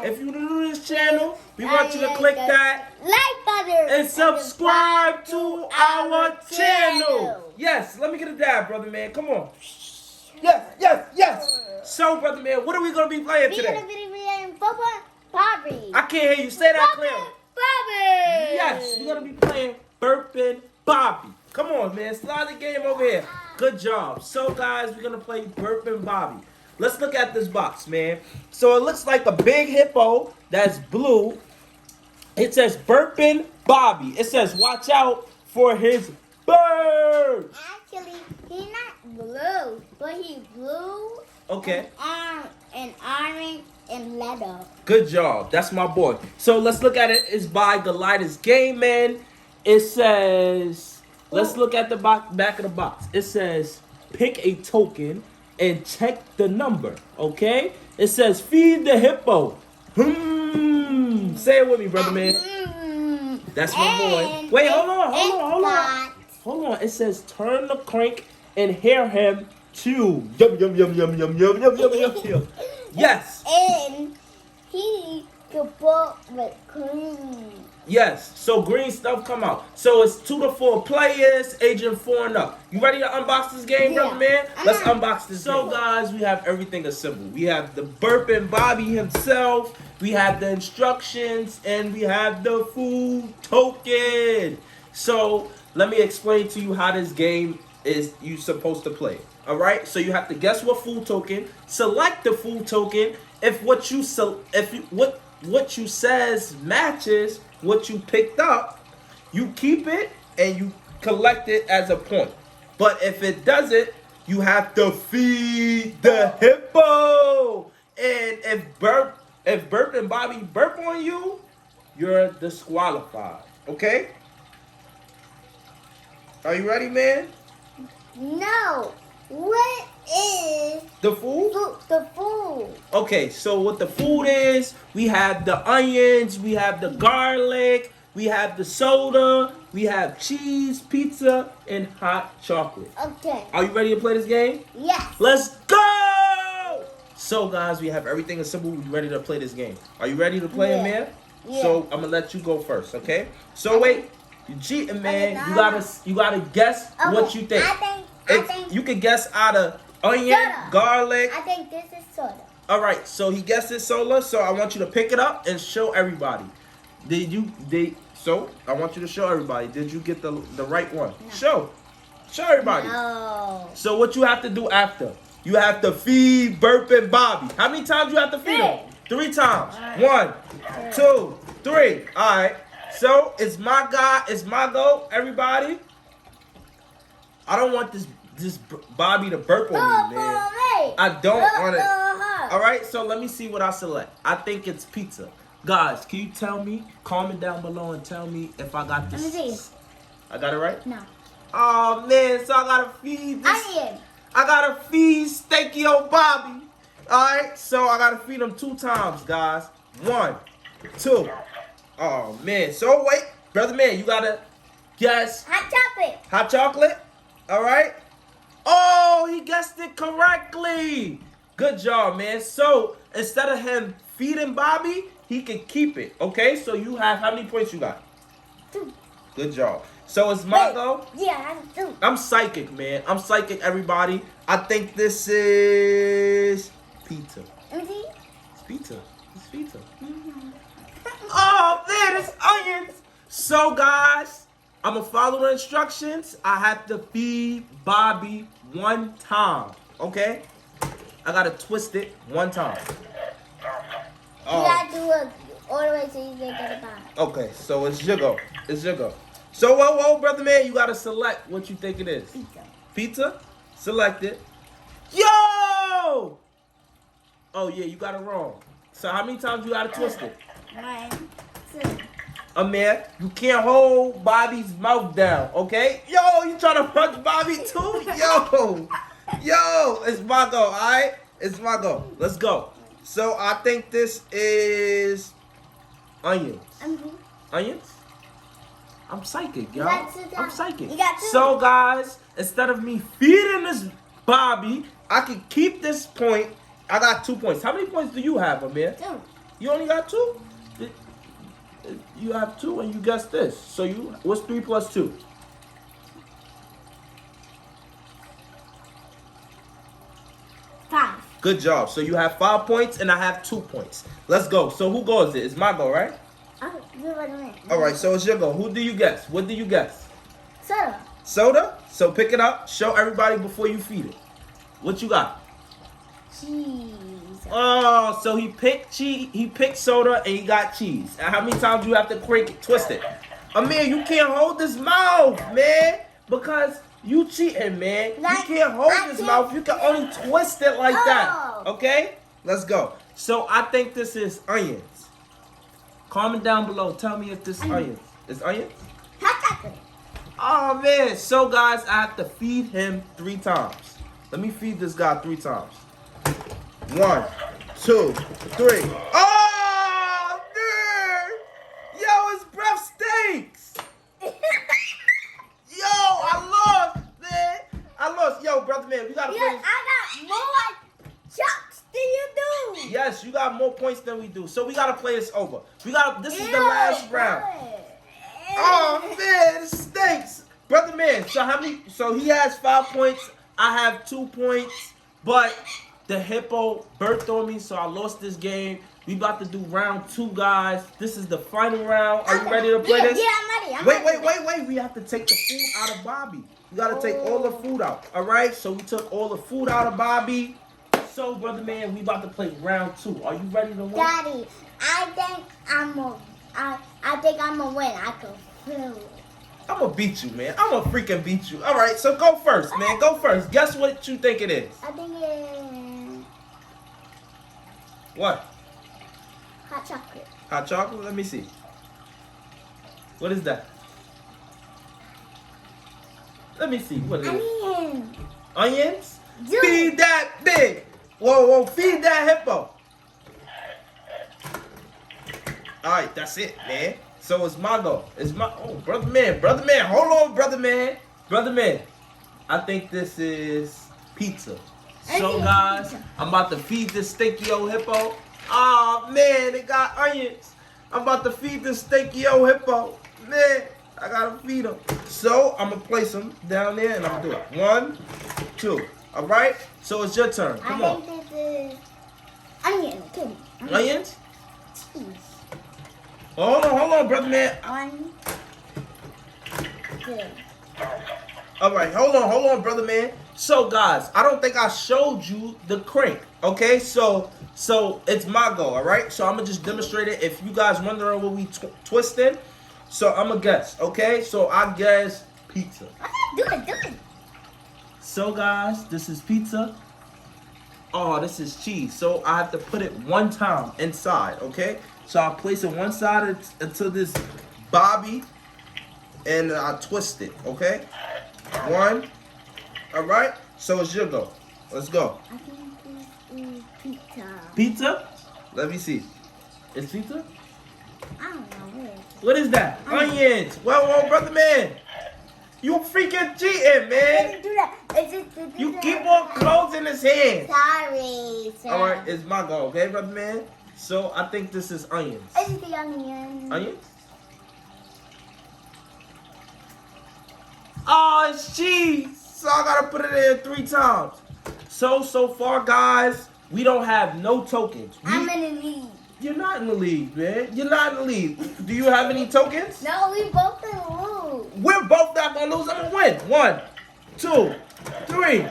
If you're new to this channel, we want you to click that like button and subscribe to our channel. Yes, let me get a dab, brother man. Come on. Yes. So, brother man, what are we going to be playing today? We're going to be playing Burping. I can't hear you. Say that clear. Bobby. Yes, we're going to be playing Burping Bobby. Come on, man. Slide the game over here. Good job. So, guys, we're going to play Burping Bobby. Let's look at this box, man. So, it looks like a big hippo that's blue. It says Burping Bobby. It says, watch out for his birds. Actually, he's not blue, but he's blue. Okay. And orange and leather. Good job. That's my boy. So let's look at it. It's by Goliath's Game Man. It says, let's look at the back of the box. It says, pick a token and check the number. Okay? It says, feed the hippo. Say it with me, brother man. That's my boy. Wait, hold on. Hold on. It says, turn the crank and hear him chew. Yum. Yes. And he could put with green. Yes. So green stuff come out. So it's 2 to 4 players, aging 4 and up. You ready to unbox this game, brother man? Let's unbox this game. So guys, we have everything assembled. We have the Burping Bobby himself. We have the instructions, and we have the food token. So let me explain to you how this game is you supposed to play. All right, so you have to guess what food token, select the food token. If what you says matches what you picked up, you keep it and you collect it as a point. But if it doesn't, you have to feed the hippo. And if Burp and Bobby burp on you, you're disqualified. Okay? Are you ready, man? No. What is the food? The food. Okay, so what the food is, we have the onions, we have the garlic, we have the soda, we have cheese, pizza, and hot chocolate. Okay. Are you ready to play this game? Yes. Let's go! So, guys, we have everything assembled. We're ready to play this game. Are you ready to play it, man? Yeah. So, I'm going to let you go first, okay? So, wait. You cheating, man. You gotta guess what you think. I think you can guess out of onion, soda. garlic. I think this is soda. All right, so he guessed it soda. So I want you to pick it up and show everybody. So I want you to show everybody. Did you get the right one? No. Show everybody. No. So what you have to do after? You have to feed Burping Bobby. How many times you have to feed him? 3 times. 1, 2, 3. All right. So it's my guy. It's my goal. Everybody. I don't want this Bobby to burp on me, man. I don't want it. All right, so let me see what I select. I think it's pizza. Guys, can you tell me, comment down below and tell me if I got this. Let me see. I got it right? No. Oh, man, so I got to feed this. Onion. I got to feed Steaky old Bobby. All right, so I got to feed him 2 times, guys. 1, 2. Oh, man. So, wait, brother man, you got to guess. Hot chocolate. Hot chocolate? All right. Oh, he guessed it correctly. Good job, man. So instead of him feeding Bobby, he can keep it. Okay, so you have, how many points you got? 2. Good job. So it's my go? Yeah, I have 2. I'm psychic, man. I'm psychic, everybody. I think this is pizza. Let me see. It's pizza. It's pizza. Oh, man, it's onions. So, guys, I'm going to follow the instructions. I have to feed Bobby 1 time. Okay? I got to twist it 1 time. You got to do it all the way till you get to the bottom. Okay, so it's your go. It's your go. So, whoa, brother man, you got to select what you think it is. Pizza. Pizza? Select it. Yo! Oh, yeah, you got it wrong. So how many times you got to twist it? 1, 2. Man, you can't hold Bobby's mouth down, okay? Yo, you trying to punch Bobby too? Yo, it's my go, all right? It's my go. Let's go. So I think this is onions. Onions? I'm psychic, y'all. I'm psychic. You got 2. So guys, instead of me feeding this Bobby, I can keep this point. I got 2 points. How many points do you have, Amir? 2. You only got 2? You have 2 and you guess this. So what's 3 plus 2? 5. Good job. So you have 5 points and I have 2 points. Let's go. So who goes it? It's my go, right? All right, so it's your go. Who do you guess? What do you guess? Soda. Soda? So pick it up. Show everybody before you feed it. What you got? Cheese. Oh, so he picked cheese. He picked soda and he got cheese. And how many times do you have to twist it? Amir, you can't hold this mouth, man, because you cheating, man. You can't hold this mouth. You can only twist it like that. Okay? Let's go. So I think this is onions. Comment down below. Tell me if this is onions. It's onions? Hot chocolate. Oh, man. So, guys, I have to feed him 3 times. Let me feed this guy 3 times. 1, 2, 3. Oh, dude! Yo, his breath stinks! Yo, I lost, man! I lost. Yo, brother, man, we gotta play. I got more shots than you do. Yes, you got more points than we do. So we gotta play this over. This is the last round. Oh, man, it stinks. Brother, man, so he has 5 points. I have 2 points. But the hippo birthed on me, so I lost this game. We about to do round 2, guys. This is the final round. Are you ready to play this? Yeah, I'm ready. Wait. We have to take the food out of Bobby. We got to take all the food out. All right? So we took all the food out of Bobby. So, brother man, we about to play round 2. Are you ready to win? Daddy, I think I'm gonna win. I can feel it. I'm going to beat you, man. I'm going to freaking beat you. All right, so go first, man. Go first. Guess what you think it is? I think it's What? hot chocolate. Hot chocolate? Let me see. What is that? Let me see. What is it? Onion. Onions? Dude. Feed that big. Whoa, feed that hippo. All right, that's it, man. So it's my go. Brother man. Hold on, brother man. I think this is pizza. So guys, I'm about to feed this stinky old hippo. Oh man, it got onions. I'm about to feed this stinky old hippo. Man, I gotta feed him. So I'm gonna place him down there and I'm gonna do it. 1, 2. All right. So it's your turn. Come on. I think this is onion. Onions? Cheese. Hold on, brother man. 1, 2. All right, hold on, brother man. So guys, I don't think I showed you the crank. Okay, so it's my go. All right, so I'm gonna just demonstrate it. If you guys wondering what we twisting, so I'm gonna guess. Okay, so I guess pizza. Do it. So guys, this is pizza. Oh, this is cheese. So I have to put it 1 time inside. Okay, so I place it one side until this Bobby, and I twist it. Okay. 1. All right. So it's your go. Let's go. I think this is pizza. Pizza? Let me see. It's pizza? I don't know What is that? Onions. Whoa, brother man. You freaking cheating, man. Do that. You keep on closing his hands. Sorry. All right, it's my go, okay, brother man? So I think this is onions. It's the onion. Onions? Oh, it's cheese. So I gotta put it in 3 times. So far, guys, we don't have no tokens. I'm in the lead. You're not in the league, man. You're not in the league. Do you have any tokens? No, we both gonna lose. We're both not gonna lose. I'm gonna win. 1, 2, 3. All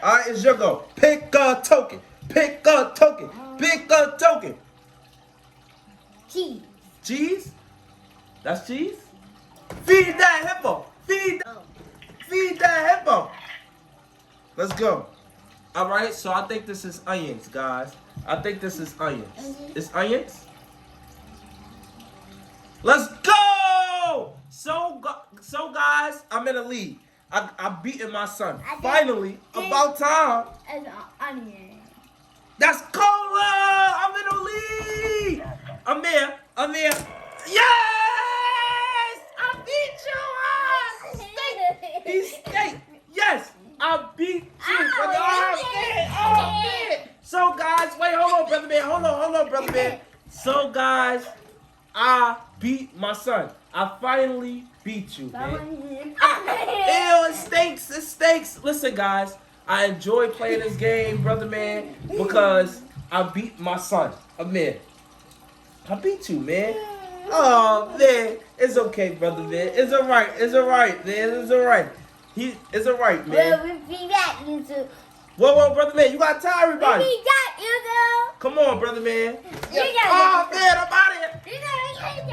right, it's your go. Pick a token. Pick a token. Pick a token. Cheese. Cheese? That's cheese? Feed that hippo. Feed that hippo. Let's go. All right, so I think this is onions, guys. I think this is onions. It's onions? Let's go! So guys, I'm in the lead. I beaten my son. Finally, about time. It's an onion. That's cola! I'm in the lead! Amir. Yes! I beat you! He stayed. Yes! I beat you, brother. Oh, man. So, guys, wait, hold on, brother man. Hold on, brother man. So guys, I beat my son. I finally beat you, man. Ew, it stinks. It stinks. Listen, guys, I enjoy playing this game, brother man, because I beat my son. Man, I beat you, man. Oh man, it's okay, brother man. It's alright. It's alright, man. It's alright. It's alright, man. We'll be back, you two. Whoa, brother man, you gotta tell everybody. We'll be back, you two. Come on, brother man. You gotta Oh man, I'm out of here. You gotta